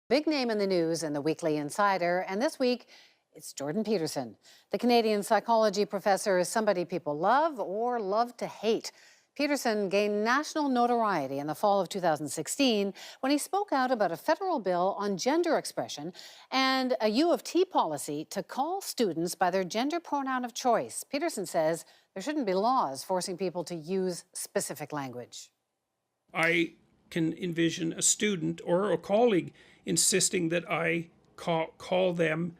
Big name in the news in the Weekly Insider, and this week it's Jordan Peterson. The Canadian psychology professor is somebody people love or love to hate. Peterson gained national notoriety in the fall of 2016 when he spoke out about a federal bill on gender expression and a U of T policy to call students by their gender pronoun of choice. Peterson says there shouldn't be laws forcing people to use specific language. I can envision a student or a colleague insisting that I call them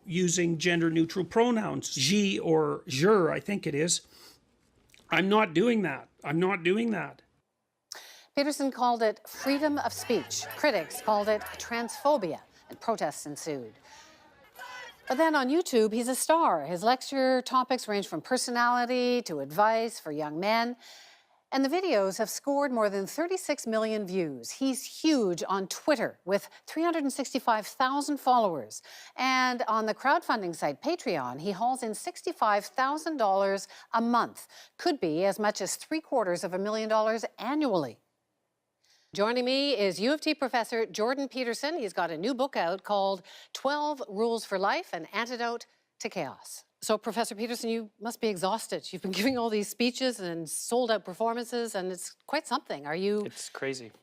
using gender-neutral pronouns, je or je, I think it is. I'm not doing that. I'm not doing that. Peterson called it freedom of speech. Critics called it transphobia, and protests ensued. But then on YouTube, he's a star. His lecture topics range from personality to advice for young men. And the videos have scored more than 36 million views. He's huge on Twitter with 365,000 followers. And on the crowdfunding site Patreon, he hauls in $65,000 a month. Could be as much as $750,000 annually. Joining me is U of T professor Jordan Peterson. He's got a new book out called 12 Rules for Life, an Antidote to Chaos. So, Professor Peterson, you must be exhausted. You've been giving all these speeches and sold-out performances, and it's quite something. Are you... It's crazy.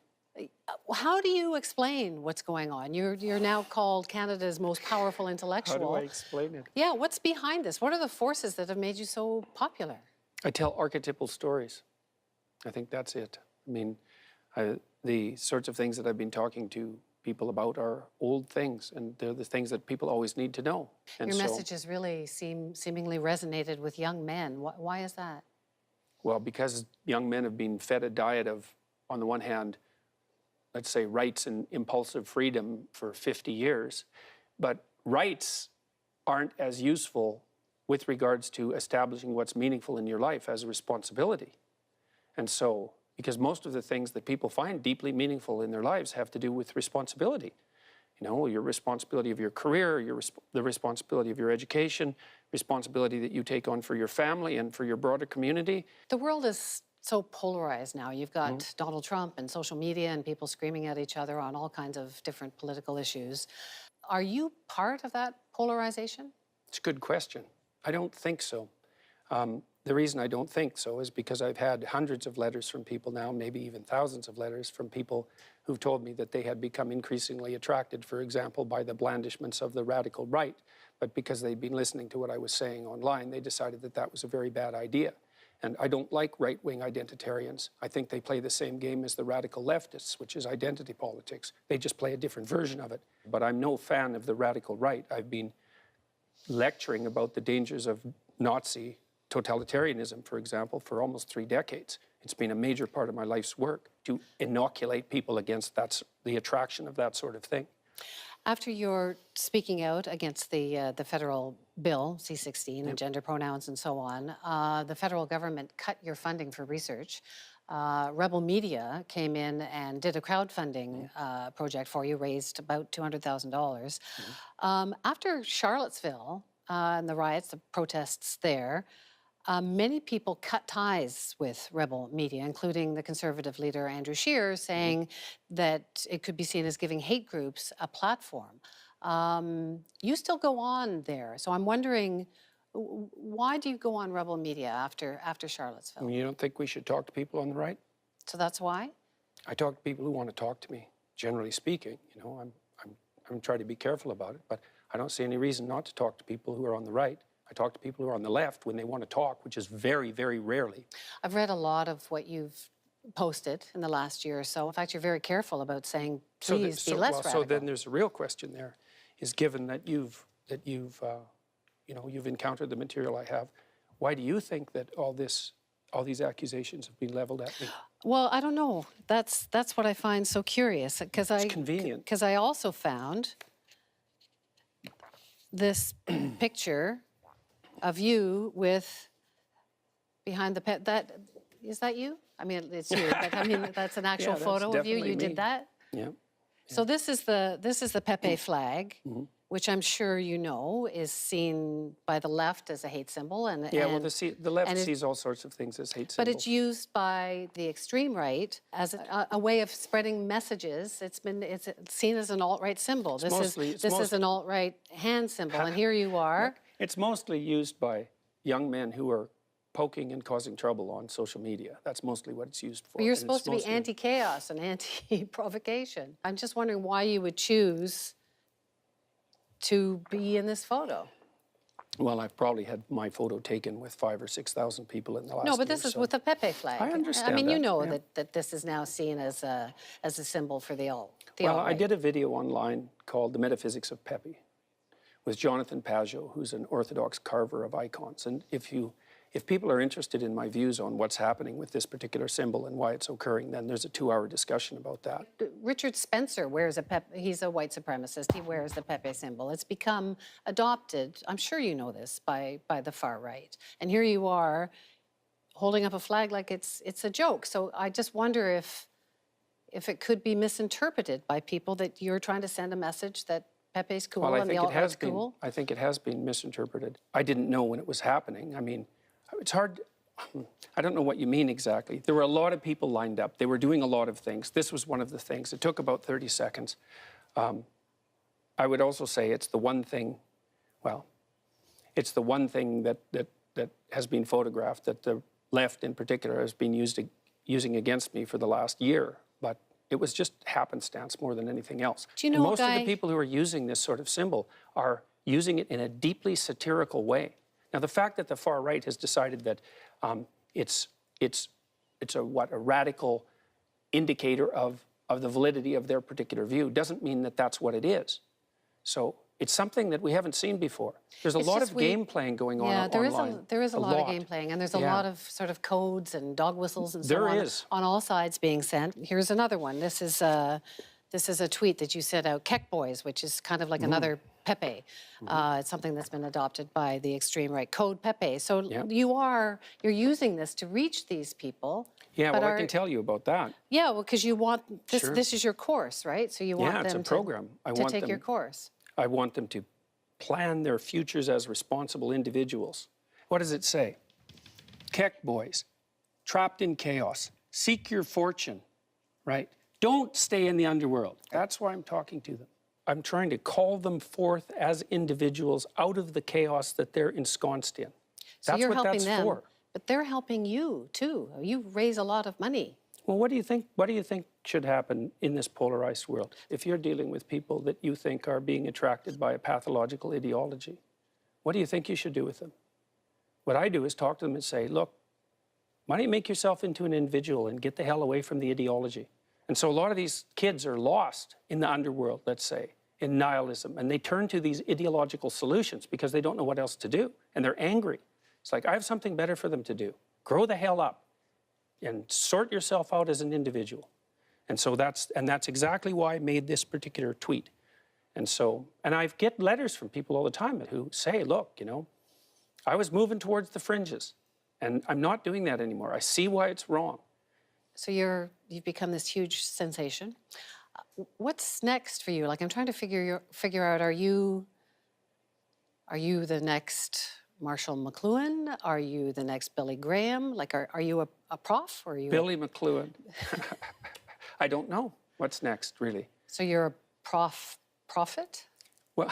How do you explain what's going on? You're now called Canada's most powerful intellectual. How do I explain it? Yeah, what's behind this? What are the forces that have made you so popular? I tell archetypal stories. I think that's it. I mean, the sorts of things that I've been talking to people about are old things, and they're the things that people always need to know. And your messages really seemingly resonated with young men. Why is that? Well, because young men have been fed a diet of, on the one hand, let's say rights and impulsive freedom for 50 years, but rights aren't as useful with regards to establishing what's meaningful in your life as a responsibility. And so, because most of the things that people find deeply meaningful in their lives have to do with responsibility. You know, your responsibility of your career, the responsibility of your education, responsibility that you take on for your family and for your broader community. The world is so polarized now. You've got Donald Trump and social media and people screaming at each other on all kinds of different political issues. Are you part of that polarization? It's a good question. I don't think so. The reason I don't think so is because I've had hundreds of letters from people now, maybe even thousands of letters from people who've told me that they had become increasingly attracted, for example, by the blandishments of the radical right. But because they'd been listening to what I was saying online, they decided that that was a very bad idea. And I don't like right-wing identitarians. I think they play the same game as the radical leftists, which is identity politics. They just play a different version of it. But I'm no fan of the radical right. I've been lecturing about the dangers of Nazi totalitarianism, for example, for almost 3 decades. It's been a major part of my life's work to inoculate people against the attraction of that sort of thing. After you're speaking out against the federal bill, C-16, and gender pronouns and so on, the federal government cut your funding for research. Rebel Media came in and did a crowdfunding project for you, raised about $200,000. After Charlottesville and the riots, the protests there, many people cut ties with Rebel Media, including the Conservative leader Andrew Scheer, saying that it could be seen as giving hate groups a platform. You still go on there, so I'm wondering, why do you go on Rebel Media after Charlottesville? I mean, you don't think we should talk to people on the right? So that's why? I talk to people who want to talk to me, generally speaking. You know, I'm trying to be careful about it, but I don't see any reason not to talk to people who are on the right. I talk to people who are on the left when they want to talk, which is very, very rarely. I've read a lot of what you've posted in the last year or so. In fact, you're very careful about saying, please be less radical. So then there's a real question there, is given that you've encountered the material I have, why do you think that all these accusations have been leveled at me? Well, I don't know. That's what I find so curious. It's convenient. Because I also found this picture of you with behind the pet. Is that you? I mean, it's you, but I mean that's an actual photo of you. You did that. Yeah. So this is the Pepe flag, which I'm sure you know is seen by the left as a hate symbol. Yeah, well, the left and sees all sorts of things as hate symbols. but it's used by the extreme right as a way of spreading messages. It's seen as an alt-right symbol. This is an alt-right hand symbol, and here you are. It's mostly used by young men who are poking and causing trouble on social media. That's mostly what it's used for. But you're supposed to be anti-chaos and anti-provocation. I'm just wondering why you would choose to be in this photo. Well, I've probably had my photo taken with 5,000 or 6,000 people in the last No, but year, this is so. with the Pepe flag. I understand I mean, you that, know yeah. that this is now seen as a symbol for the alt-right. Well, I did a video online called The Metaphysics of Pepe with Jonathan Pageau, who's an Orthodox carver of icons. And if people are interested in my views on what's happening with this particular symbol and why it's occurring, then there's a 2-hour discussion about that. Richard Spencer wears he's a white supremacist. He wears the Pepe symbol. It's become adopted, I'm sure you know this, by the far right. And here you are holding up a flag like it's a joke. So I just wonder if it could be misinterpreted by people that you're trying to send a message that Pepe's cool and the alt-right's cool. I think it has been misinterpreted. I didn't know when it was happening. I mean, it's hard. I don't know what you mean exactly. There were a lot of people lined up. They were doing a lot of things. This was one of the things. It took about 30 seconds. I would also say it's the one thing, well, it's the one thing that has been photographed that the left in particular has been using against me for the last year. But it was just happenstance more than anything else. Do you know most of the people who are using this sort of symbol are using it in a deeply satirical way. Now, the fact that the far right has decided that it's a radical indicator of the validity of their particular view doesn't mean that that's what it is. So it's something that we haven't seen before. There's a lot of game playing going on online. Yeah, there is a lot of game playing, and there's a lot of sort of codes and dog whistles and so on all sides being sent. Here's another one. This is a tweet that you sent out, Keck Boys, which is kind of like another Pepe. It's something that's been adopted by the extreme right. Code Pepe. So you're using this to reach these people. Yeah, well, I can tell you about that. Yeah, well, because you want this. Sure. This is your course, right? So you want them it's a program. to take your course. I want them to plan their futures as responsible individuals. What does it say? Keck Boys, trapped in chaos, seek your fortune, right? Don't stay in the underworld. That's why I'm talking to them. I'm trying to call them forth as individuals out of the chaos that they're ensconced in. So that's you're what helping that's them, for. But they're helping you too. You raise a lot of money. Well, what do you think? What do you think should happen in this polarized world? If you're dealing with people that you think are being attracted by a pathological ideology, what do you think you should do with them? What I do is talk to them and say, look, why don't you make yourself into an individual and get the hell away from the ideology? And so a lot of these kids are lost in the underworld, let's say, in nihilism, and they turn to these ideological solutions because they don't know what else to do, and they're angry. It's like, I have something better for them to do. Grow the hell up and sort yourself out as an individual. And so that's exactly why I made this particular tweet. And I get letters from people all the time who say, look, you know, I was moving towards the fringes, and I'm not doing that anymore. I see why it's wrong. So you've become this huge sensation. What's next for you? Like, I'm trying to figure out, are you the next Marshall McLuhan? Are you the next Billy Graham? Like, are you a prof, or are you Billy McLuhan? I don't know what's next, really. So you're a prophet? Well,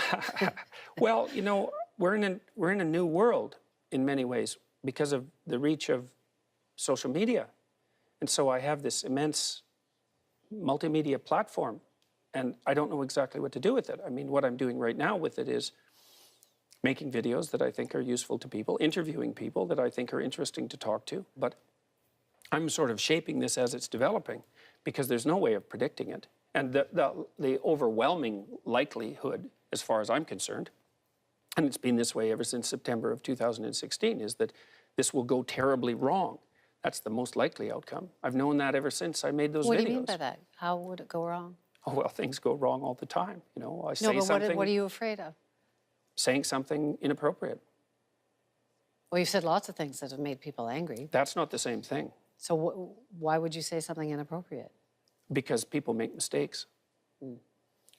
well, you know, we're in a new world in many ways because of the reach of social media, and so I have this immense multimedia platform, and I don't know exactly what to do with it. I mean, what I'm doing right now with it is making videos that I think are useful to people, interviewing people that I think are interesting to talk to, but I'm sort of shaping this as it's developing because there's no way of predicting it. And the overwhelming likelihood, as far as I'm concerned, and it's been this way ever since September of 2016, is that this will go terribly wrong. That's the most likely outcome. I've known that ever since I made those videos. What do you mean by that? How would it go wrong? Oh, well, things go wrong all the time. You know, I say No, but something. what are you afraid of? Saying something inappropriate. Well, you've said lots of things that have made people angry. That's not the same thing. So why would you say something inappropriate? Because people make mistakes.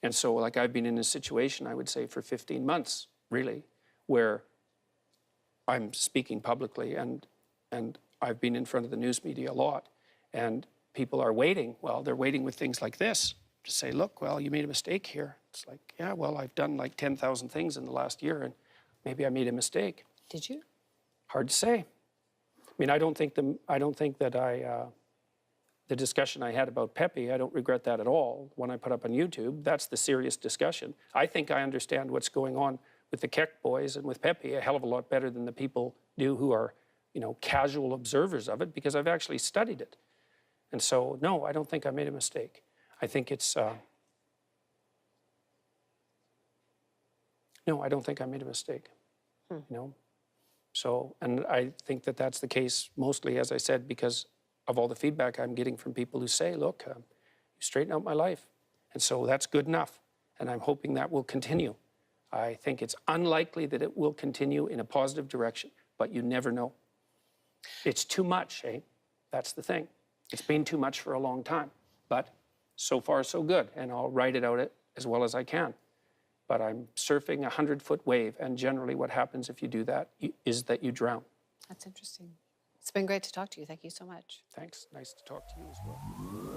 And so, like, I've been in a situation, I would say, for 15 months, really, where I'm speaking publicly, and I've been in front of the news media a lot, and people are waiting. Well, they're waiting with things like this to say, look, well, you made a mistake here. It's like, yeah, well, I've done like 10,000 things in the last year, and maybe I made a mistake. Did you? Hard to say. I mean, I don't think that the discussion I had about Pepe, I don't regret that at all when I put up on YouTube. That's the serious discussion. I think I understand what's going on with the Keck boys and with Pepe a hell of a lot better than the people do who are, you know, casual observers of it, because I've actually studied it. And so, no, I don't think I made a mistake. I think it's, no, I don't think I made a mistake, you know? So, and I think that that's the case mostly, as I said, because of all the feedback I'm getting from people who say, look, you straighten out my life. And so that's good enough. And I'm hoping that will continue. I think it's unlikely that it will continue in a positive direction, but you never know. It's too much, eh? That's the thing. It's been too much for a long time, but so far so good. And I'll write it out as well as I can. But I'm surfing a 100-foot wave, and generally what happens if you do that is that you drown. That's interesting. It's been great to talk to you. Thank you so much. Thanks. Nice to talk to you as well.